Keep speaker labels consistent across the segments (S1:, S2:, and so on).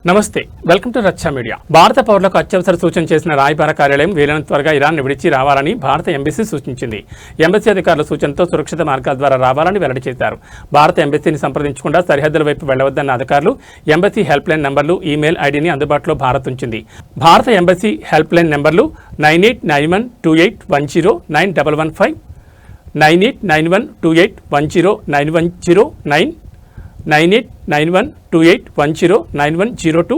S1: నమస్తే, welcome to రచ్చ media. భారత పౌరులకు అత్యవసర సూచన చేసిన రాయబార కార్యాలయం వీలైనంత త్వరగా ఇరాన్ విడిచి రావాలని భారత ఎంబసీ సూచించింది. ఎంబసీ అధికారుల సూచనతో సురక్షిత మార్గాల ద్వారా రావాలని వెల్లడి చేశారు. భారత ఎంబసీని సంప్రదించకుండా సరిహద్దుల వైపు వెళ్లవద్దన్న అధికారులు ఎంబసీ హెల్ప్ లైన్ నంబర్లు, ఈమెయిల్ ఐడీని అందుబాటులో భారత్ ఉంచింది. భారత ఎంబసీ హెల్ప్ లైన్ నంబర్లు 989128109115, 989128109109, 989128109102,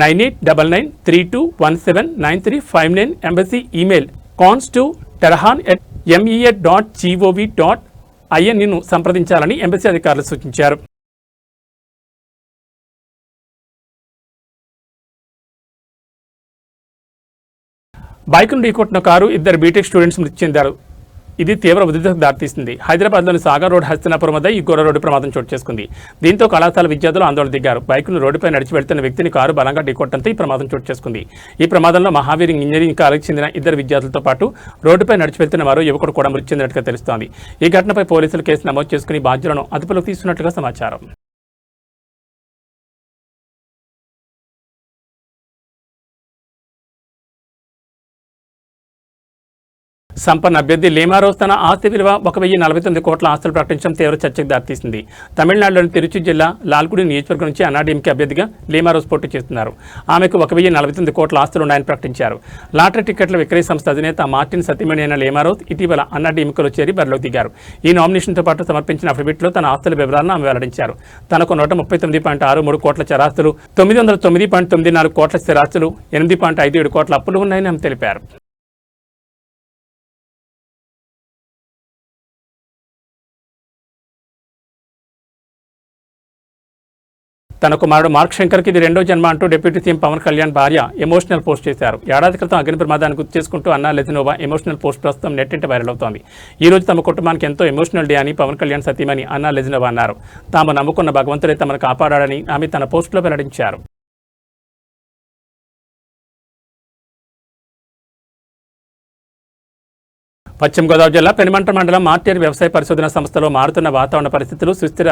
S1: 989932179359. Embassy email cons2tehran@mea.gov.in ను సంప్రదించాలని ఎంబసీ అధికారులు సూచించారు. బైకును ఢీకొట్టిన కారు ఇద్దరు బీటెక్ స్టూడెంట్స్ మృతి చెందారు. ఇది తీవ్ర ఉద్రిక్తతకు దారితీసింది. హైదరాబాద్లోని సాగర్ రోడ్ హస్తినాపురం వద్ద ఈ ఘోర రోడ్డు ప్రమాదం చోటు చేసుకుంది. దీంతో కళాశాల విద్యార్థులు ఆందోళన దిగారు. బైకును రోడ్డుపై నడిచి వెళ్తున్న వ్యక్తిని కారు బలంగా ఢీకొట్టడంతో ఈ ప్రమాదం చోటు చేసుకుంది. ఈ ప్రమాదంలో మహావీర్ ఇంజనీరింగ్ కాలేజీకి చెందిన ఇద్దరు విద్యార్థులతో పాటు రోడ్డుపై నడిచి వెళ్తున్న మరో యువకుడు కూడా మృతి చెందినట్టుగా తెలుస్తోంది. ఈ ఘటనపై పోలీసులు కేసు నమోదు చేసుకుని బాధ్యులను అదుపులోకి తీసుకున్నట్లుగా సమాచారం. సంపన్న అభ్యర్థి లేమారోస్ తన ఆస్తి విలువ 1049 కోట్ల ఆస్తులు ప్రకటించడం తీవ్ర చర్చకు దారితీసింది. తమిళనాడులోని తిరుచి జిల్లా లాల్గుడి నియోజకవర్గం నుంచి అన్నాడీఎంకే అభ్యర్థిగా లేమారోస్ పోటీ చేస్తున్నారు. ఆమెకు 1049 కోట్ల ఆస్తులు ఉన్నాయని ప్రకటించారు. లాటరీ టికెట్ల విక్రయ సంస్థ అధినేత మార్టిన్ సతీమణి అయిన లేమారోస్ ఇటీవల అన్నాడీఎంకేలో చేరి బరిలోకి దిగారు. ఈ నామినేషన్తో పాటు సమర్పించిన అఫిడవిట్లో తన ఆస్తుల వివరాలను ఆమె వెల్లడించారు. తనకు 139.63 కోట్ల చరాస్తులు, 909.94 కోట్ల స్థిరాస్తులు, 8.57 కోట్ల అప్పులు ఉన్నాయని ఆమె తెలిపారు. తన కుమారుడు మార్క్ శంకర్కి ఇది రెండో జన్మ అంటూ డిప్యూటీ సీఎం పవన్ కళ్యాణ్ భార్య ఎమోషనల్ పోస్ట్ చేశారు. ఏడాది క్రితం అగ్ని ప్రమాదాన్ని గుర్తు చేసుకుంటూ అన్నా లెజినోవా ఎమోషనల్ పోస్ట్ ప్రస్తుతం నెట్టింట వైరల్ అవుతోంది. ఈ రోజు తమ కుటుంబానికి ఎంతో ఎమోషనల్ డే అని పవన్ కళ్యాణ్ సతీమణి అన్నా లెజినోవా అన్నారు. తాము నమ్ముకున్న భగవంతుడే తమను కాపాడాడని ఆమె తన పోస్టులో వెల్లడించారు. పశ్చిమ గోదావరి జిల్లా పెనుమంట్ర మండలం మార్టేరు వ్యవసాయ పరిశోధన సంస్థలో మారుతున్న వాతావరణ పరిస్థితులు, సుస్థిర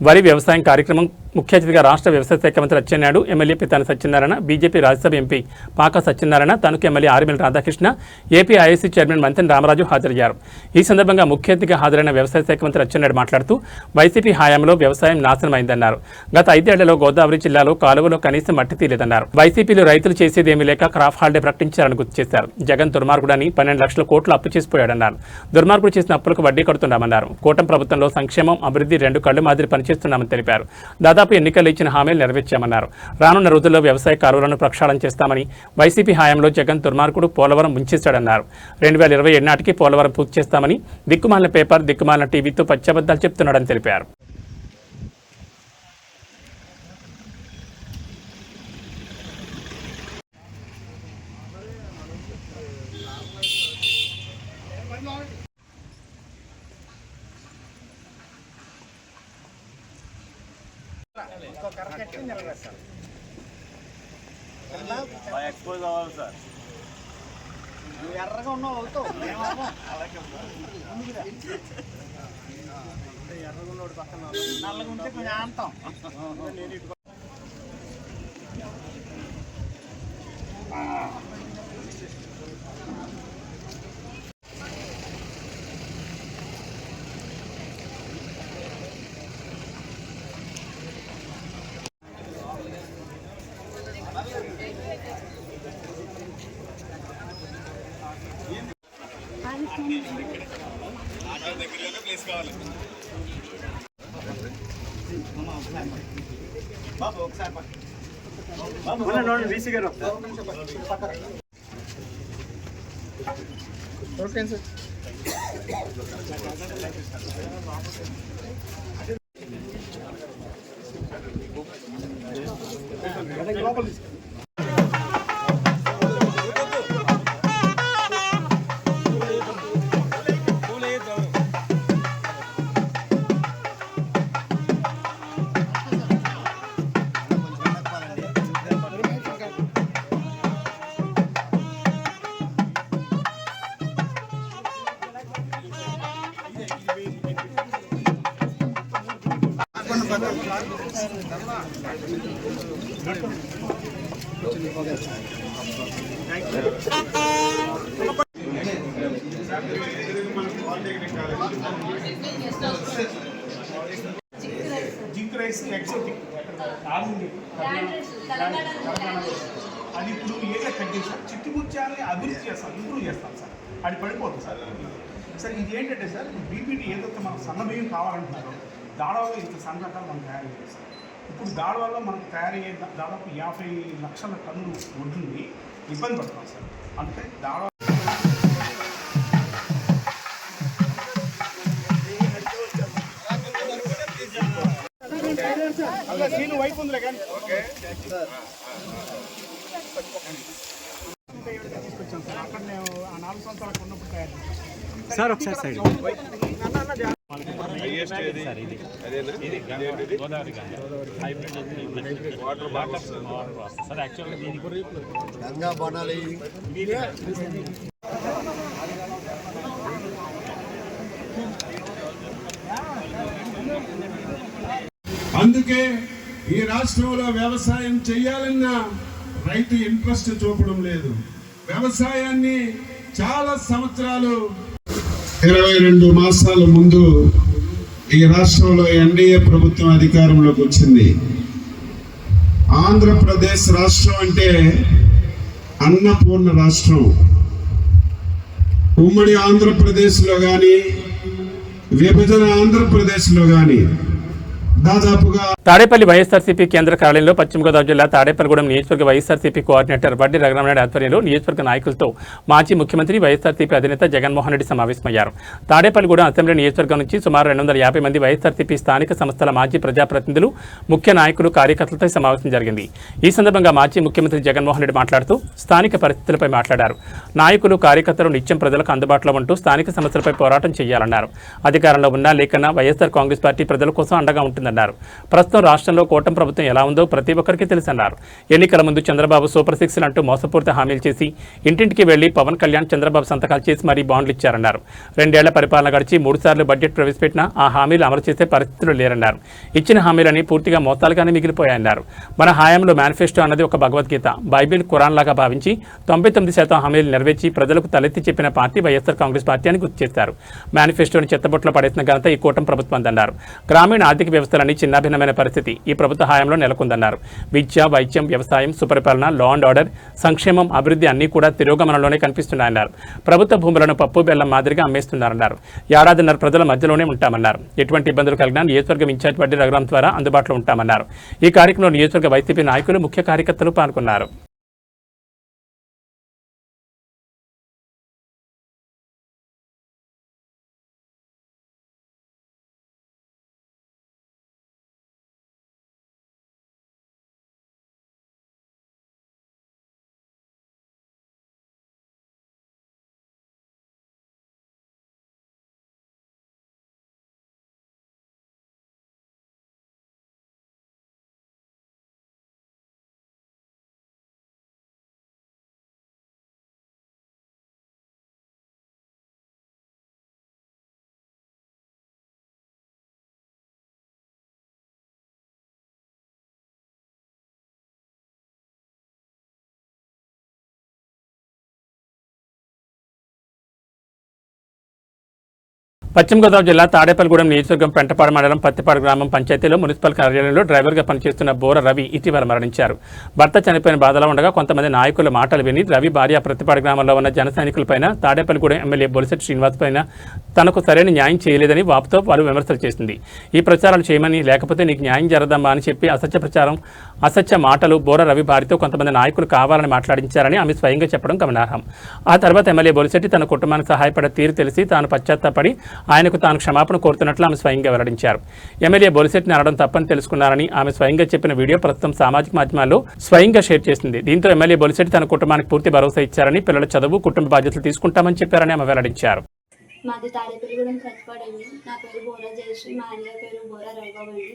S1: వరి వ్యవసాయం కార్యక్రమం ముఖ్య అతిథిగా రాష్ట్ర వ్యవసాయ శాఖ మంత్రి Atchannaidu, MLA Pithani Satyanarayana, BJP Rajya Sabha MP Paka Satyanarayana, Tanuku MLA Arimilli Radhakrishna, AP IIC chairman Mantena Ramaraju హాజరయ్యారు. ఈ సందర్భంగా ముఖ్య అతిథిగా హాజరైన వ్యవసాయ శాఖ మంత్రి అచ్చెన్నాయుడు మాట్లాడుతూ వైసీపీ హయాంలో వ్యవసాయం నాశనమైందన్నారు. గత 5 ఏళ్లలో గోదావరి జిల్లాలో కాలువలో కనీసం మట్టి తీయలేదన్నారు. వైసీపీలో రైతులు చేసేదేమీ లేక క్రాప్ హాలిడే ప్రకటించారని గుర్తు చేశారు. జగన్ దుర్మార్గుడని 12 లక్షల కోట్లు అప్పు చేసిపోయాడన్నారు. దుర్మార్గుడు చేసిన అప్పులకు వడ్డీ కడుతున్నామన్నారు. కూటమి ప్రభుత్వంలో సంక్షేమం, అభివృద్ధి రెండు కళ్ళు మాదిరి పనిచేస్తున్నామని తెలిపారు. దాదాపు ఎన్నికల్లో ఇచ్చిన హామీలు నెరవేర్చామన్నారు. రానున్న రోజుల్లో వ్యవసాయ కాలువలను ప్రక్షాళన చేస్తామని, వైసీపీ హయాంలో జగన్ దుర్మార్గుడు పోలవరం ముంచేశాడన్నారు. 2027 నాటికి పోలవరం పూర్తి చేస్తామని, దిక్కుమాలిన పేపర్, దిక్కుమాలిన టీవీతో పచ్చబద్దాలు చెప్తున్నాడని తెలిపారు.
S2: ఎక్స్పోజ్ అవ్వాలి సార్. నువ్వు ఎర్రగా ఉన్నావు అవుతావు, ఎర్రగా ఉన్నాడు పక్కన నల్లగా ఉంటే కొంచెం ఆంటాం. దగ్గరలోనే ప్లేస్ కావాలి బాబు. ఒకసారి వీసీ గారు okay sir.
S3: Gracias. Zinc rice exotic అది ఇప్పుడు ఏదో తగ్గించాం చిట్టి ముత్యాలని అభివృద్ధి చేస్తాం, ఇంప్రూవ్ చేస్తాం సార్. అది పడిపోతుంది సార్. సార్ ఇది ఏంటంటే సార్ బీపీటీ ఏదైతే మనం సన్నబియ్యం కావాలంటున్నారో దాడవలో ఇంత సన్న రకాలు మనం తయారు చేయాలి సార్. ఇప్పుడు దాడవల్లో మనకు తయారయ్యే దాదాపు 50 లక్షల టన్నులు వడ్డుంది, ఇబ్బంది పడుతున్నాం సార్. అంటే దాడవ సీను వైపు ఉందిలే కానీ తీసుకొచ్చాం సార్. అక్కడ నేను ఆ 4 సంవత్సరాలకు ఉన్నప్పుడు తయారు చేశాను సార్. ఒకసారి సైడ్
S4: గంగా బాణాలి
S5: అందుకే ఈ రాష్ట్రంలో వ్యవసాయం చేయాలన్న రైతు ఇంట్రెస్ట్ చూపడం లేదు. వ్యవసాయాన్ని చాలా సంవత్సరాలు 22 మాసాల ముందు ఈ రాష్ట్రంలో ఎన్డీఏ ప్రభుత్వం అధికారంలోకి వచ్చింది. ఆంధ్రప్రదేశ్ రాష్ట్రం అంటే అన్నపూర్ణ రాష్ట్రం. ఉమ్మడి ఆంధ్రప్రదేశ్లో కానీ విభజన ఆంధ్రప్రదేశ్లో కానీ దాదాపుగా
S1: తాడేపల్లి వైఎస్ఆర్సీపీ కేంద్ర కార్యాలయంలో పశ్చిమ గోదావరి జిల్లా తాడేపల్లిగూడెం నియోజకవర్గ వైఎస్ఆర్సీపీ కోఆర్డినేటర్ వడ్డీ రఘురామనాయుడు ఆధ్వర్యంలో నియోజకవర్గ నాయకులతో మాజీ ముఖ్యమంత్రి వైఎస్ఆర్సీపీ అధినేత జగన్మోహన్ రెడ్డి సమావేశమయ్యారు. తాడేపల్లిగూడెం అసెంబ్లీ నియోజకవర్గం నుంచి సుమారు 250 మంది వైఎస్ఆర్సీపీ స్థానిక సంస్థల మాజీ ప్రజాప్రతినిధులు, ముఖ్య నాయకులు, కార్యకర్తలతో సమావేశం జరిగింది. ఈ సందర్భంగా మాజీ ముఖ్యమంత్రి జగన్మోహన్ రెడ్డి మాట్లాడుతూ స్థానిక పరిస్థితులపై మాట్లాడారు. నాయకులు, కార్యకర్తలు నిత్యం ప్రజలకు అందుబాటులో ఉంటూ స్థానిక సమస్యలపై పోరాటం చేయాలన్నారు. అధికారంలో ఉన్నా లేకన్నా వైఎస్ఆర్ కాంగ్రెస్ పార్టీ ప్రజల కోసం అండగా ఉంటుందన్నారు. ప్రస్తుతం రాష్ట్రంలో కూటమి ప్రభుత్వం ఎలా ఉందో ప్రతి ఒక్కరికి తెలుసన్నారు. ఎన్నికల ముందు చంద్రబాబు సూపర్ 6 అంటూ మోసపూరిత హామీలు చేసి ఇంటింటికి వెళ్లి పవన్ కళ్యాణ్, చంద్రబాబు సంతకాలు చేసి మరీ బాండ్లు ఇచ్చారన్నారు. 2 ఏళ్ల పరిపాలన గడిచి 3 సార్లు బడ్జెట్ ప్రవేశపెట్టినా ఆ హామీలు అమలు చేసే పరిస్థితులు లేరన్నారు. ఇచ్చిన హామీలని పూర్తిగా మోసాలుగానే మిగిలిపోయాయన్నారు. మన హయాంలో మేనిఫెస్టో అన్నది ఒక భగవద్గీత, బైబిల్, ఖురాన్ లాగా భావించి 99% హామీలు నెరవేర్చి ప్రజలకు తలెత్తి చెప్పిన పార్టీ వైఎస్ఆర్ కాంగ్రెస్ పార్టీ అని గుర్తు చేశారు. మేనిఫెస్టోని చెత్తబొట్లో పడేసిన ఘనత ఈ కూటమి ప్రభుత్వందన్నారు. గ్రామీణ ఆర్థిక వ్యవస్థలన్నీ చిన్నాభిన్నమైన పరిస్థితి ఈ ప్రభుత్వ హయాంలో నెలకొందన్నారు. విద్య, వైద్యం, వ్యవసాయం, సుపరిపాలన, లా అండ్ ఆర్డర్, సంక్షేమం, అభివృద్ధి అన్నీ కూడా తిరోగమనంలోనే కనిపిస్తున్నాయన్నారు. ప్రభుత్వ భూములను పప్పు బెల్లం మాదిరిగా అమ్మేస్తున్నారన్నారు. ఏడాదిన్నర ప్రజల మధ్యలోనే ఉంటామన్నారు. ఎటువంటి ఇబ్బందులు కలిగినా నియోజకవర్గం ఇన్ఛార్జ్ వడ్డీ రఘురాం ద్వారా అందుబాటులో ఉంటామన్నారు. ఈ కార్యక్రమంలో నియోజకవర్గ వైసీపీ నాయకులు, ముఖ్య కార్యకర్తలు పాల్గొన్నారు. పశ్చిమ గోదావరి జిల్లా తాడేపల్లిగూడెం నియోజకవర్గం పెంటపాడు మండలం పత్తిపాడు గ్రామం పంచాయతీలో మున్సిపల్ కార్యాలయంలో డ్రైవర్గా పనిచేస్తున్న బోర రవి ఇటీవల మరణించారు. భర్త చనిపోయిన బాధలో ఉండగా కొంతమంది నాయకుల మాటలు విని రవి భార్య పత్తిపాడు గ్రామంలో ఉన్న జన సైనికులపైన తాడేపల్లిగూడెం ఎమ్మెల్యే బొలిశెట్టి శ్రీనివాస్ పైన తనకు సరైన న్యాయం చేయలేదని వాపుతో పలు విమర్శలు చేసింది. ఈ ప్రచారాలు చేయమని, లేకపోతే నీకు న్యాయం జరదమ్మా అని చెప్పి అసత్య ప్రచారం, అసత్య మాటలు బోర రవి భార్యతో కొంతమంది నాయకులు కావాలని మాట్లాడించారని ఆమె స్వయంగా చెప్పడం గమనార్హం. ఆ తర్వాత ఎమ్మెల్యే బొలిశెట్టి తన కుటుంబానికి సహాయపడే తీరు తెలిసి తాను పశ్చాత్తాపడి ఆయనకు తాను క్షమాపణ కోరుతున్నట్లు ఆమె స్వయంగా వెల్లడించారు. ఎమ్మెల్యే బొలిశెట్టిని అనడం తప్పని తెలుసుకున్నారని ఆమె స్వయంగా చెప్పిన వీడియో ప్రస్తుతం సామాజిక మాధ్యమాల్లో స్వయంగా షేర్ చేసింది. దీంతో ఎమ్మెల్యే బొలిశెట్టి తన కుటుంబానికి పూర్తి భరోసా ఇచ్చారని, పిల్లల చదువు, కుటుంబ బాధ్యతలు తీసుకుంటామని చెప్పారని ఆమె వెల్లడించారు.
S6: మాది తాడేపల్లిగూడెం ప్రతిపాడండి. నా పేరు బోరా జయశ్రీ, మా ఆయన పేరు బోరా రవిబాబు అండి.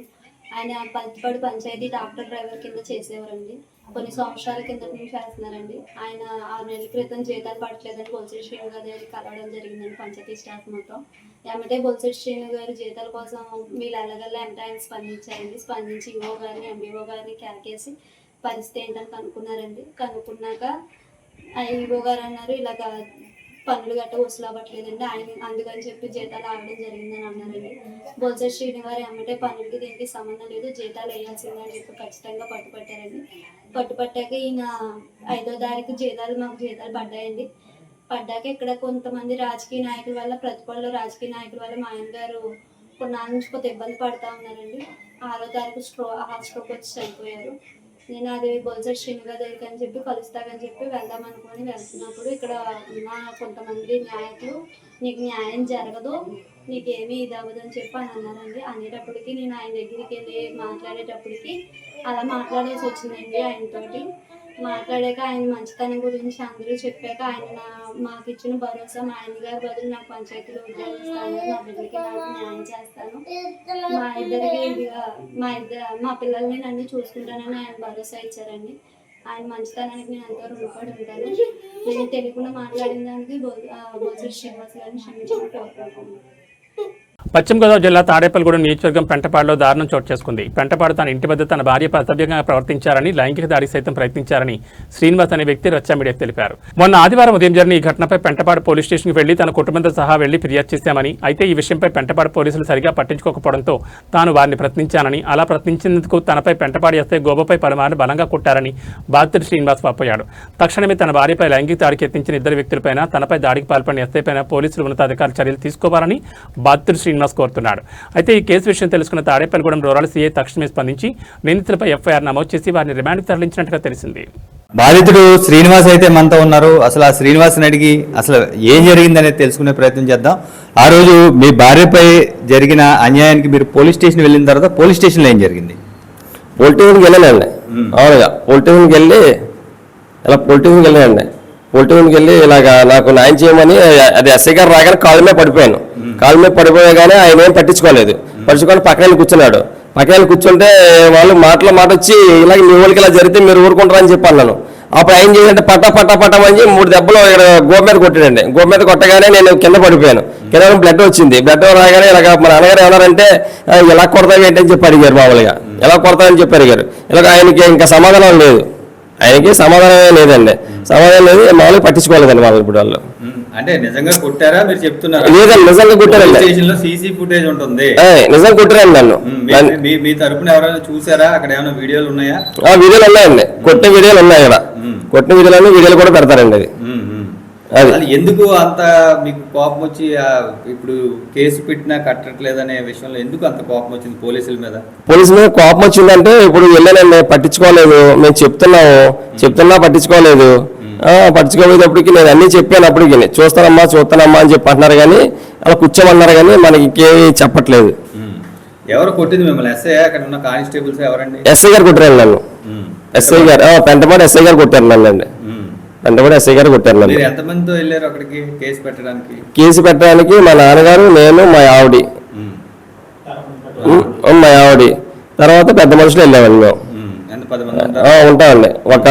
S6: ఆయన పత్తిపాడు పంచాయతీ డాక్టర్ డ్రైవర్ కింద చేసేవారండి. కొన్ని సంవత్సరాల కిందట నుంచి చేస్తున్నారండి. ఆయన 6 నెలల క్రితం జీతాలు పడట్లేదని బొలిశెట్టి శ్రీను గారి దగ్గర కలవడం జరిగిందండి పంచాయతీ స్టాఫ్ మొత్తం. ఎమ్మటే బొలిశెట్టి శ్రీను గారి జీతాల కోసం వీళ్ళు ఎలాగల్లా ఆయన స్పందించారండి. స్పందించి ఈఓ గారిని, ఎండిఓ గారిని క్యాకేసి పరిస్థితి ఏంటని కనుక్కున్నారండి. కనుక్కున్నాక ఈవో గారు అన్నారు ఇలాగ పనులు గట్ట వసూలు అవ్వట్లేదండి, ఆయన అందుకని చెప్పి జీతాలు ఆగడం జరిగిందని అన్నారండి. బొత్స శ్రీనివారు ఏమంటే పనులకి దీనికి సంబంధం లేదు, జీతాలు వేయాల్సిందని చెప్పి ఖచ్చితంగా పట్టుపట్టారండి. పట్టుపట్టాక ఈయన 5వ తారీఖు మాకు జీతాలు పడ్డాయండి. పడ్డాక ఇక్కడ కొంతమంది రాజకీయ నాయకుల వల్ల, ప్రతిపక్ష రాజకీయ నాయకుల వల్ల మా ఆయన గారు కొన్నాళ్ళ నుంచి కొంత ఇబ్బంది పడుతూ ఉన్నారండి. 6వ తారీఖు హార్ట్ స్ట్రోక్ వచ్చి చనిపోయారు. నేను అది బొత్స శ్రీను గారి దగ్గరికి అని చెప్పి కలుస్తాగని చెప్పి వెళ్దాం అనుకుని వెళ్తున్నప్పుడు ఇక్కడ ఉన్న కొంతమంది నాయకులు నీకు న్యాయం జరగదు, నీకేమీ ఇది అవ్వదు అని చెప్పి అని అన్నారండి. అనేటప్పటికి నేను ఆయన దగ్గరికి వెళ్ళి మాట్లాడేటప్పటికి అలా మాట్లాడేసి వచ్చిందండి. ఆయనతోటి మాట్లాడాక ఆయన మంచితనం గురించి అందరూ చెప్పాక ఆయన మాకు ఇచ్చిన భరోసా, మా ఆయన గారి బదులు నాకు పంచాయతీలో ఉద్యోగం ఇస్తాను, నా బిడ్డలకి నాకు న్యాయం చేస్తాను, మా పిల్లల్ని నన్ను చూసుకుంటానని ఆయన భరోసా ఇచ్చారండి. ఆయన మంచితనానికి నేను ఎంతో రుణపడి ఉంటాను. నేను తెలియకుండా మాట్లాడిన దానికి బొత్స శ్రీనివాస్ గారిని క్షమించమని కోరుకుంటున్నాను.
S1: పశ్చిమ గోదావరి జిల్లా తాడేపల్లిగూడెం నియోజకవర్గం పెంటపాడులో దారుణం చోటు చేసుకుంది. పెంటపాడు తన ఇంటి వద్ద తన భార్యపై అసభ్యంగా ప్రవర్తించారని, లైంగిక దాడికి సైతం ప్రయత్నించారని శ్రీనివాస్ అనే వ్యక్తి రచ్చా మీడియాకు తెలిపారు. మొన్న ఆదివారం ఉదయం జరిగిన ఈ ఘటనపై పెంటపాడు పోలీస్ స్టేషన్కి వెళ్లి తన కుటుంబంతో సహా వెళ్లి ఫిర్యాదు చేశామని, అయితే ఈ విషయంపై పెంటపాడు పోలీసులు సరిగా పట్టించుకోకపోవడంతో తాను వారిని ప్రశ్నించానని, అలా ప్రశ్నించేందుకు తనపై పెంటపాడు ఎస్ఐ గోపపై పలుమార్లు బలంగా కొట్టారని బాధితుడు శ్రీనివాస్ వాపోయాడు. తక్షణమే తన భార్యపై లైంగిక దాడికి యత్నించిన ఇద్దరు వ్యక్తులపైన, తనపై దాడికి పాల్పడిన ఎస్ఐ పైన పోలీసులు ఉన్నతాధికారులు చర్యలు తీసుకోవాలని బాధితుడు శ్రీనివాస్ కోరుతున్నాడు. అయితే ఈ కేసు విషయం తెలుసుకున్న తాడేపల్లిగూడెం రూరల్ సీఐ తక్షణమే స్పందించి నిందితులపై ఎఫ్ఐఆర్ నమోదు చేసి వారిని రిమాండ్కి తరలించినట్టుగా తెలిసింది.
S7: బాధితుడు శ్రీనివాస్ అయితే మనతో ఉన్నారు. అసలు ఆ శ్రీనివాస్ని అడిగి అసలు ఏం జరిగిందనేది తెలుసుకునే ప్రయత్నం చేద్దాం. ఆ రోజు మీ భార్యపై జరిగిన అన్యాయానికి మీరు పోలీస్ స్టేషన్ వెళ్ళిన తర్వాత పోలీస్ స్టేషన్లో ఏం జరిగింది?
S8: పోలీస్ స్టేషన్కి వెళ్ళానండి. అవునుగా పోలీస్ స్టేషన్కి వెళ్ళి పోలీస్ స్టేషన్కి వెళ్ళి ఇలాగ నాకు న్యాయం చేయమని, అది ఎస్ఐ గారు రాగానే కాళ్ళ మీద పడిపోయాను. కాళ్ళ మీద పడిపోయగానే ఆయన ఏం పట్టించుకోలేదు. పక్కన కూర్చున్నాడు. పక్కన కూర్చుంటే వాళ్ళు మాట వచ్చి ఇలాగ మీ వాళ్ళకి ఇలా జరిగితే మీరు ఊరుకుంటారని చెప్పి అన్నాను. అప్పుడు ఆయన చేసింటే పట్టమని 3 దెబ్బలు ఇక్కడ గోపు మీద కొట్టాడండి. గోపు మీద కొట్టగానే నేను కింద పడిపోయాను. కింద బ్లడ్ వచ్చింది. బ్లడ్ రాగానే ఇలాగ మా నాన్నగారు ఏమన్నారంటే ఎలా కొడతావు ఏంటని చెప్పి అడిగారు. మామూలుగా ఎలా కొడతామని చెప్పి అడిగారు. ఇలాగ ఆయనకి ఇంకా సమాధానం లేదు. ఆయనకి సమాధానమే లేదండి. సమాధానం లేదు. మామూలుగా పట్టించుకోలేదండి వాళ్ళు ఇప్పుడు వాళ్ళు.
S7: అంటే నిజంగా కొట్టారా మీరు చెప్తున్నారు?
S8: లేదండి, నిజంగా కొట్టారండి.
S7: స్టేషన్లో సీసీ ఫుటేజ్ ఉంటుంది.
S8: నిజంగా కొట్టారండి నన్ను.
S7: మీ తరపున ఎవరైనా చూసారా? అక్కడ ఏమైనా వీడియోలు ఉన్నాయా?
S8: వీడియోలు ఉన్నాయండి. కొట్టిన వీడియోలు ఉన్నాయి ఇక్కడ. కొట్టిన వీడియోలు కూడా పెడతారండి. అది
S7: ఎందుకు అంత మీకు కోపం వచ్చి ఇప్పుడు కేసు పెట్టినా కట్టట్లేదనే విషయంలో ఎందుకు అంత కోపం వచ్చింది పోలీసుల మీద
S8: కోపం వచ్చిందంటే ఇప్పుడు వెళ్ళానండి, పట్టించుకోలేదు. మేము చెప్తున్నా పట్టించుకోలేదు. పట్టించుకోపోయేటప్పటికి నేను అన్ని చెప్పాను. అప్పటికి చూస్తానమ్మా అని చెప్పి అంటున్నారు, కానీ అలా కూర్చోమన్నారు, కానీ మనకి ఇంకేమీ చెప్పట్లేదు.
S7: ఎవరు కొట్టింది మిమ్మల్ని? ఎస్ఐ అక్కడ ఉన్న కానిస్టేబుల్స్ ఎవరండి?
S8: ఎస్ఐ గారు కొట్టారు నన్ను. ఎస్ఐ గారు పెంటపాడు ఎస్ఐ గారు కొట్టారు నన్ను అండి. పెంటపాడు ఎస్ఐ గారు కొట్టారు నన్ను.
S7: ఎంతమందితో వెళ్ళారు అక్కడికి
S8: కేసు పెట్టడానికి? మా నాన్నగారు, నేను, మా ఆవిడ తర్వాత పెద్ద మనుషులు వెళ్ళామండి మేము. ఉంటామండి. ఒక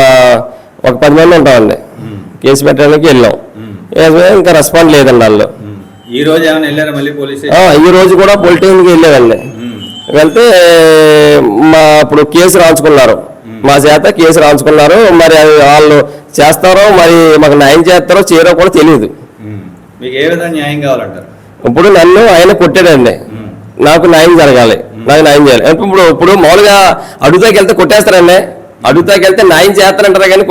S8: 10 మంది ఉంటామండి. కేసు పెట్టడానికి వెళ్ళాం. ఇంకా రెస్పాండ్ లేదండి వాళ్ళు.
S7: ఈ రోజు ఏమైనా వెళ్ళారా మళ్ళీ పోలీస్?
S8: ఈ రోజు కూడా పోలీస్ స్టేషన్కి వెళ్ళామండి. వెళ్తే ఇప్పుడు కేసు రాయించుకున్నారు. మా చేత కేసు రాయించుకున్నారు. మరి వాళ్ళు చేస్తారో, మరి మాకు న్యాయం చేస్తారో చేయరో కూడా తెలియదు.
S7: మీకు ఏ విధంగా న్యాయం కావాలంటారు?
S8: ఇప్పుడు నన్ను ఆయన కొట్టాడండి. నాకు న్యాయం జరగాలి, నాకు న్యాయం చేయాలి. ఇప్పుడు మామూలుగా అడుగుతాకి వెళ్తే కొట్టేస్తారండి. అడుగుతాకి వెళ్తే న్యాయం చేస్తారంటారా, కానీ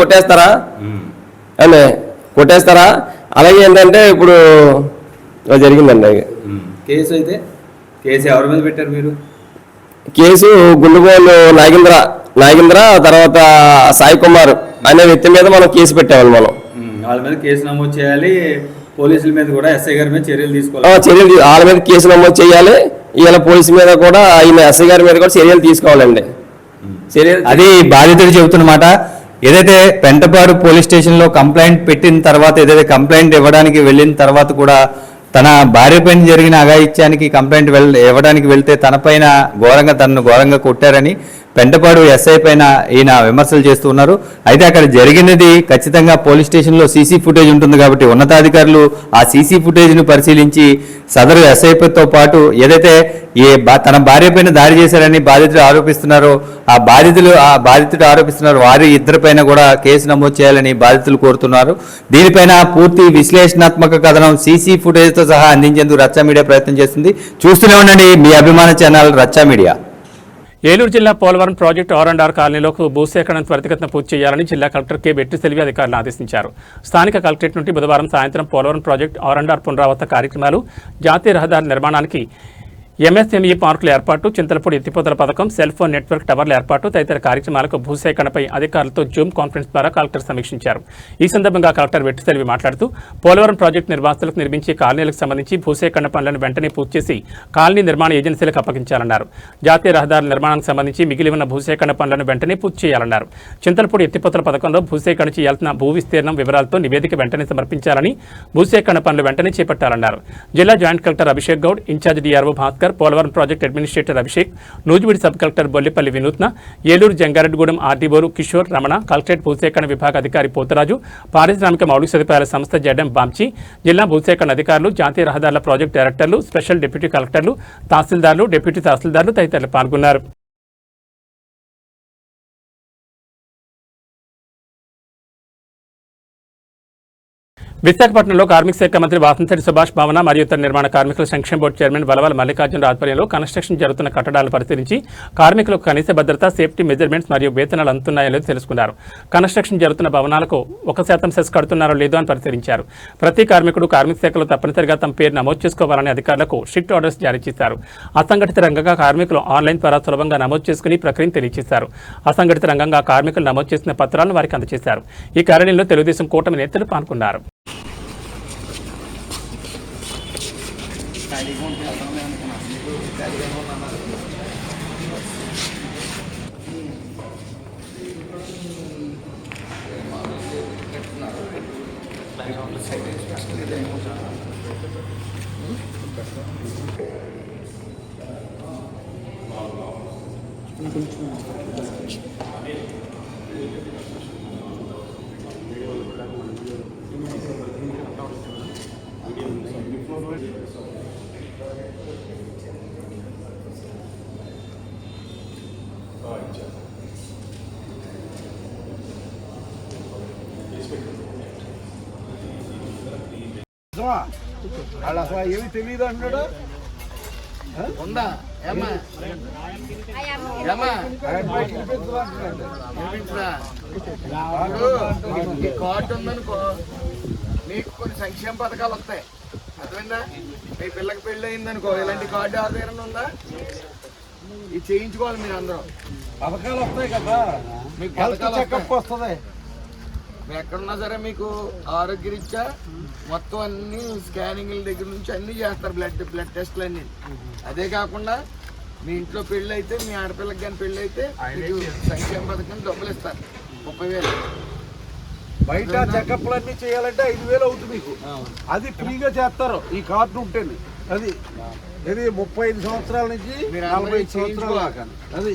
S8: కొట్టేస్తారా? అలాగే ఏంటంటే ఇప్పుడు జరిగిందండి.
S7: కేసు ఎవరి మీద పెట్టారు మీరు?
S8: కేసు గుండుగోలు నాగేంద్ర తర్వాత సాయి కుమార్ అనే వ్యక్తి మీద మనం కేసు పెట్టామని. మనం
S7: వాళ్ళ మీద కేసు నమోదు చేయాలి. పోలీసుల మీద కూడా ఎస్ఐ గారి మీద చర్యలు తీసుకోవాలి.
S8: వాళ్ళ మీద కేసు నమోదు చేయాలి. ఇలా పోలీసు మీద కూడా, ఈయన ఎస్ఐ గారి మీద కూడా చర్యలు తీసుకోవాలండి.
S7: అది బాధితుడు చెబుతున్నమాట. ఏదైతే పెంటపాడు పోలీస్ స్టేషన్లో కంప్లైంట్ పెట్టిన తర్వాత, ఏదైతే కంప్లైంట్ ఇవ్వడానికి వెళ్ళిన తర్వాత కూడా తన భార్య పైన జరిగిన అఘాయిత్యానికి కంప్లైంట్ ఇవ్వడానికి వెళ్తే తనను ఘోరంగా కొట్టారని, పెంటపాడు ఎస్ఐ పైన ఈయన విమర్శలు చేస్తూ ఉన్నారు. అయితే అక్కడ జరిగినది ఖచ్చితంగా పోలీస్ స్టేషన్లో సీసీ ఫుటేజ్ ఉంటుంది కాబట్టి ఉన్నతాధికారులు ఆ సీసీ ఫుటేజ్ను పరిశీలించి సదరు ఎస్ఐతో పాటు ఏదైతే తన భార్య పైన దాడి చేశారని బాధితుడు ఆరోపిస్తున్నారో ఆ బాధితుడు ఆరోపిస్తున్నారు వారి ఇద్దరిపైన కూడా కేసు నమోదు చేయాలని బాధితులు కోరుతున్నారు. దీనిపైన పూర్తి విశ్లేషణాత్మక కథనం సీసీ ఫుటేజ్తో సహా అందించేందుకు రచ్చా మీడియా ప్రయత్నం చేస్తుంది. చూస్తూనే ఉండండి మీ అభిమాన ఛానల్ రచ్చా మీడియా.
S1: ఏలూరు జిల్లా పోలవరం ప్రాజెక్టు R&R కాలనీలోకి భూసేకరణ త్వరితగతిన పూర్తి చేయాలని జిల్లా కలెక్టర్ కె వెట్రిసెల్వి అధికారులను ఆదేశించారు. స్థానిక కలెక్టరేట్ నుండి బుధవారం సాయంత్రం పోలవరం ప్రాజెక్టు R&R పునరావృత కార్యక్రమాలు, జాతీయ రహదారి నిర్మాణానికి MSME పార్కుల ఏర్పాటు, చింతలపూడి ఎత్తిపోతల పథకం, సెల్ ఫోన్ నెట్వర్క్ టవర్ల ఏర్పాటు తదితర కార్యక్రమాలకు భూసేకరణపై అధికారులతో జూమ్ కాన్ఫరెన్స్ ద్వారా కలెక్టర్ సమీక్షించారు. ఈ సందర్భంగా కలెక్టర్ వెట్రిసెల్వి మాట్లాడుతూ పోలవరం ప్రాజెక్టు నిర్వాసితులకు నిర్మించే కాలనీలకు సంబంధించి భూసేకరణ పనులను వెంటనే పూర్తి చేసి కాలనీ నిర్మాణ ఏజెన్సీలకు అప్పగించాలన్నారు. జాతీయ రహదారుల నిర్మాణానికి సంబంధించి మిగిలి ఉన్న భూసేకరణ పనులను వెంటనే పూర్తి చేయాలన్నారు. చింతలపూడి ఎత్తిపోతల పథకంలో భూసేకరణ చేయాల్సిన భూ విస్తీర్ణం వివరాలతో నివేదిక వెంటనే సమర్పించాలని, భూసేకరణ పనులు వెంటనే చేపట్టాలన్నారు. జిల్లా joint collector Abhishek Goud, in charge DRO Bhaskar, Polavaram project administrator Abhishek, Nuzvid sub collector Bollipalli Vinutna, Eluru Jangareddygudem RDOలు కిషోర్, రమణ, కలెక్టరేట్ భూసేకరణ విభాగ అధికారి పోతరాజు, పారిశ్రామిక మౌలిక సదుపాయాల సంస్థ జెడ్ఎం బాంచి, జిల్లా భూసేకరణ అధికారులు, జాతీయ రహదారుల ప్రాజెక్టు డైరెక్టర్లు, స్పెషల్ డిప్యూటీ కలెక్టర్లు, తహసీల్దార్లు, డిప్యూటీ తహసీల్దార్లు తదితరులు పాల్గొన్నారు. విశాఖపట్నంలో కార్మిక శాఖ మంత్రి వాసంశెట్టి సుభాష్ భవన మరియు ఇతర నిర్మాణ కార్మికుల సంక్షేమ బోర్డు చైర్మన్ వలవల మల్లికార్జున ఆధ్వర్యంలో కన్స్ట్రక్షన్ జరుగుతున్న కట్టడాలను పరిశీలించి కార్మికులకు కనీస భద్రత, సేఫ్టీ మెజర్మెంట్స్ మరియు వేతనాలు అందుతున్నాయో లేదో తెలుసుకున్నారు. కన్స్ట్రక్షన్ జరుగుతున్న భవనాలకు 1% సెస్ కడుతున్నారో లేదో అని పరిశీలించారు. ప్రతి కార్మికుడు కార్మిక శాఖలో తప్పనిసరిగా తమ పేరు నమోదు చేసుకోవాలని అధికారులకు స్ట్రిక్ట్ ఆర్డర్స్ జారీ చేశారు. అసంఘటిత రంగంగా కార్మికులు ఆన్లైన్ ద్వారా సులభంగా నమోదు చేసుకుని ప్రక్రియను తెలియజేశారు. అసంఘటిత రంగంగా కార్మికులు నమోదు చేసిన పత్రాలను వారికి అందజేశారు. ఈ కార్యాలయంలో తెలుగుదేశం కూటమి నేతలు పాల్గొన్నారు.
S4: వాళ్ళు అసలు ఏమి తెలియదు అంటాడు. ఉందా ఏమ్మా ఈ కార్డు ఉందనుకో మీకు కొన్ని సంక్షేమ పథకాలు వస్తాయి. అర్థమైందా? మీ పిల్లకి పెళ్ళి అయిందనుకో ఇలాంటి కార్డు ఆధారం ఉందా, ఇది చేయించుకోవాలి మీరు అందరూ. పథకాలు వస్తాయి కదా, మీకు చెకప్ వస్తుంది. మీరు ఎక్కడున్నా సరే మీకు ఆరోగ్యరీత్యా మొత్తం అన్ని స్కానింగ్ల దగ్గర నుంచి అన్నీ చేస్తారు, బ్లడ్ టెస్ట్లు అన్నీ. అదే కాకుండా మీ ఇంట్లో పెళ్ళి అయితే, మీ ఆడపిల్లకి కానీ పెళ్ళి అయితే సంక్షేమ పథకం డబ్బులు ఇస్తారు 30,000. బయట చెకప్లు అన్నీ చేయాలంటే 5,000 అవుతుంది మీకు. అది ఫ్రీగా చేస్తారు ఈ కార్డు ఉంటుంది. అది 35 సంవత్సరాల నుంచి 45 సంవత్సరాల దాకా. అది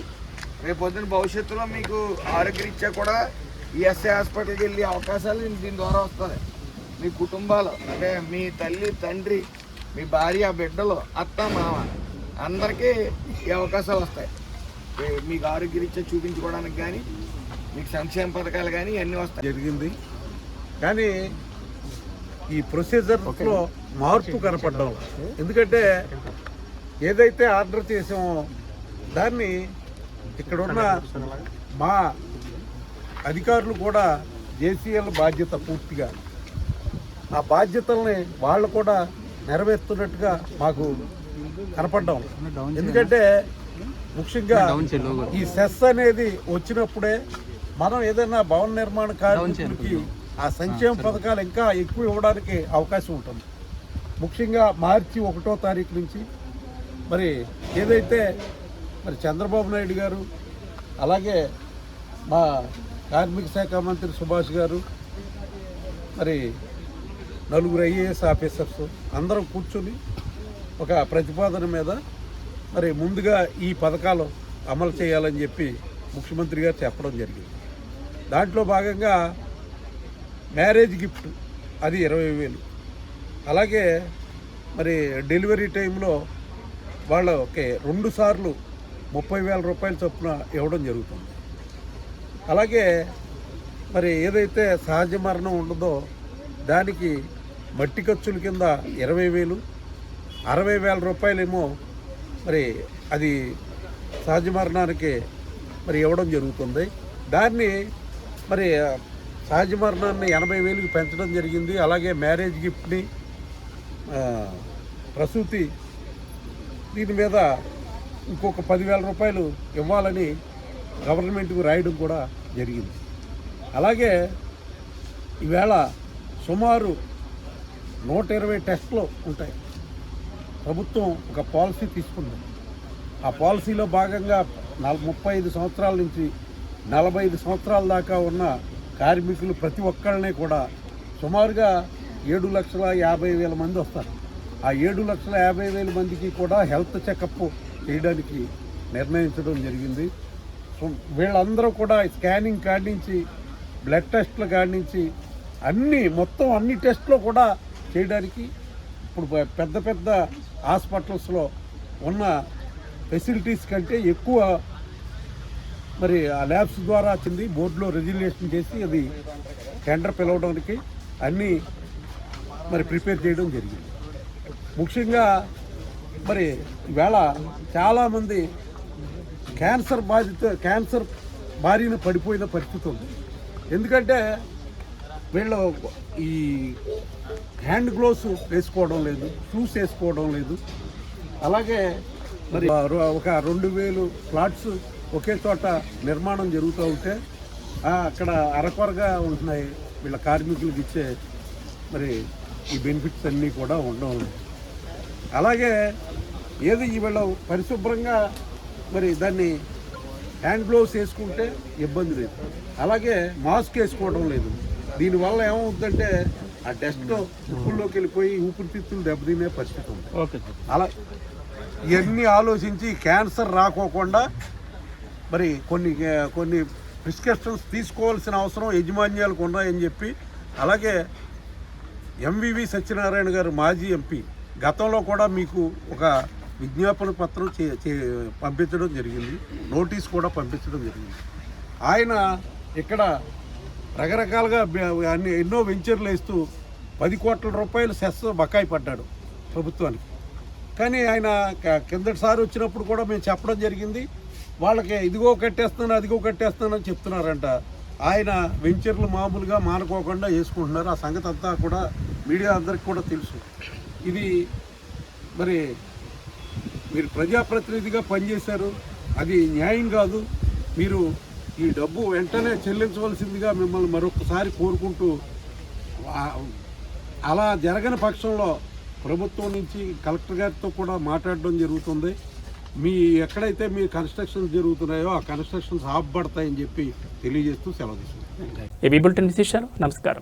S4: రేపు పొద్దున్న భవిష్యత్తులో మీకు ఆరోగ్యరీత్యా కూడా ESI హాస్పిటల్కి వెళ్ళే అవకాశాలు దీని ద్వారా వస్తుంది. మీ కుటుంబాలు అంటే మీ తల్లి, తండ్రి, మీ భార్య, బిడ్డలు, అత్త, మామ అందరికీ ఈ అవకాశాలు వస్తాయి. మీకు ఆరోగ్యరీత్యా చూపించుకోవడానికి కానీ, మీకు సంక్షేమ పథకాలు కానీ ఇవన్నీ వస్తాయి. జరిగింది కానీ ఈ ప్రొసీజర్లో మార్పు కనపడడం. ఎందుకంటే ఏదైతే ఆర్డర్ చేసామో దాన్ని ఇక్కడున్న మా అధికారులు కూడా JCL బాధ్యత పూర్తిగా ఆ బాధ్యతల్ని వాళ్ళు కూడా నెరవేరుతున్నట్టుగా మాకు కనపడ్డాం. ఎందుకంటే ముఖ్యంగా ఈ సెస్ అనేది వచ్చినప్పుడే మనం ఏదైనా భవన నిర్మాణ కార్మికులకి ఆ సంక్షేమ పథకాలు ఇంకా ఎక్కువ ఇవ్వడానికి అవకాశం ఉంటుంది. ముఖ్యంగా మార్చి 1వ తారీఖు నుంచి మరి ఏదైతే మరి చంద్రబాబు నాయుడు గారు, అలాగే మా కార్మిక శాఖ మంత్రి సుభాష్ గారు, మరి 4 IAS ఆఫీసర్స్ అందరం కూర్చొని ఒక ప్రతిపాదన మీద మరి ముందుగా ఈ పథకాలు అమలు చేయాలని చెప్పి
S9: ముఖ్యమంత్రి గారు చెప్పడం జరిగింది. దాంట్లో భాగంగా మ్యారేజ్ గిఫ్ట్ అది 20,000. అలాగే మరి డెలివరీ టైంలో వాళ్ళకి 2 సార్లు 30,000 రూపాయల చొప్పున ఇవ్వడం జరుగుతుంది. అలాగే మరి ఏదైతే సహజ మరణం ఉండదో దానికి మట్టి ఖర్చుల కింద 20,000, 60,000 రూపాయలేమో మరి అది సహజ మరణానికి మరి ఇవ్వడం జరుగుతుంది. దాన్ని మరి సహజ మరణాన్ని 80,000కి పెంచడం జరిగింది. అలాగే మ్యారేజ్ గిఫ్ట్ని, ప్రసూతి దీని మీద ఇంకొక 10,000 రూపాయలు ఇవ్వాలని గవర్నమెంట్కు రాయడం కూడా జరిగింది. అలాగే ఈవేళ సుమారు 120 టెస్టులు ఉంటాయి. ప్రభుత్వం ఒక పాలసీ తీసుకుంది. ఆ పాలసీలో భాగంగా 35 సంవత్సరాల నుంచి 45 సంవత్సరాల దాకా ఉన్న కార్మికులు ప్రతి ఒక్కళ్ళని కూడా సుమారుగా 7,50,000 మంది వస్తారు. ఆ 7,50,000 మందికి కూడా హెల్త్ చెకప్ చేయడానికి నిర్ణయించడం జరిగింది. సో వీళ్ళందరూ కూడా స్కానింగ్ కాడి నుంచి బ్లడ్ టెస్టుల కాడి నుంచి మొత్తం అన్ని టెస్టులు కూడా చేయడానికి ఇప్పుడు పెద్ద పెద్ద హాస్పిటల్స్లో ఉన్న ఫెసిలిటీస్ కంటే ఎక్కువ మరి ఆ ల్యాబ్స్ ద్వారా వచ్చింది. బోర్డులో రెజ్యులేషన్ చేసి అది టెండర్ పిలవడానికి అన్నీ మరి ప్రిపేర్ చేయడం జరిగింది. ముఖ్యంగా మరి ఈవేళ చాలామంది క్యాన్సర్ బారిన పడిపోయిన పరిస్థితి ఉంది. ఎందుకంటే వీళ్ళు ఈ హ్యాండ్ గ్లోవ్స్ వేసుకోవడం లేదు, షూస్ వేసుకోవడం లేదు. అలాగే మరి ఒక 2,000 ఫ్లాట్స్ ఒకే చోట నిర్మాణం జరుగుతూ ఉంటే అక్కడ అరకొరగా ఉంటున్నాయి వీళ్ళ కార్మికులకు ఇచ్చే మరి ఈ బెనిఫిట్స్ అన్నీ కూడా ఉండడం. అలాగే ఏది వీళ్ళ పరిశుభ్రంగా మరి దాన్ని హ్యాండ్ గ్లోవ్స్ వేసుకుంటే ఇబ్బంది లేదు. అలాగే మాస్క్ వేసుకోవడం లేదు. దీనివల్ల ఏమవుతుందంటే ఆ డస్ట్ ఉప్పుల్లోకి వెళ్ళిపోయి ఊపిరితిత్తులు దెబ్బతినే పరిస్థితి ఉంది. అలా ఇవన్నీ ఆలోచించి క్యాన్సర్ రాకోకుండా మరి కొన్ని ప్రిస్క్రిప్షన్స్ తీసుకోవాల్సిన అవసరం యజమాన్యాలకు ఉన్నాయని చెప్పి, అలాగే ఎంవివి సత్యనారాయణ గారు మాజీ ఎంపీ గతంలో కూడా మీకు ఒక విజ్ఞాపన పత్రం పంపించడం జరిగింది, నోటీస్ కూడా పంపించడం జరిగింది. ఆయన ఇక్కడ రకరకాలుగా ఎన్నో వెంచర్లు వేస్తూ 10 కోట్ల రూపాయలు సెస్ బకాయి పడ్డాడు ప్రభుత్వానికి. కానీ ఆయన కిందటిసారి వచ్చినప్పుడు కూడా మేము చెప్పడం జరిగింది, వాళ్ళకి ఇదిగో కట్టేస్తాను అదిగో కట్టేస్తాను అని చెప్తున్నారంట. ఆయన వెంచర్లు మామూలుగా మానుకోకుండా వేసుకుంటున్నారు. ఆ సంగతి అంతా కూడా మీడియా అందరికి కూడా తెలుసు. ఇది మరి మీరు ప్రజాప్రతినిధిగా పనిచేశారు, అది న్యాయం కాదు. మీరు ఈ డబ్బు వెంటనే చెల్లించవలసిందిగా మిమ్మల్ని మరొకసారి కోరుకుంటూ, అలా జరగని పక్షంలో ప్రభుత్వం నుంచి కలెక్టర్ గారితో కూడా మాట్లాడడం జరుగుతుంది. ఎక్కడైతే మీ కన్స్ట్రక్షన్స్ జరుగుతున్నాయో ఆ కన్స్ట్రక్షన్స్ ఆపబడతాయని చెప్పి తెలియజేస్తూ సెలవు తీసుకుంటాం.
S1: ఏబీ బులెటిన్ విశేషాలు. నమస్కారం.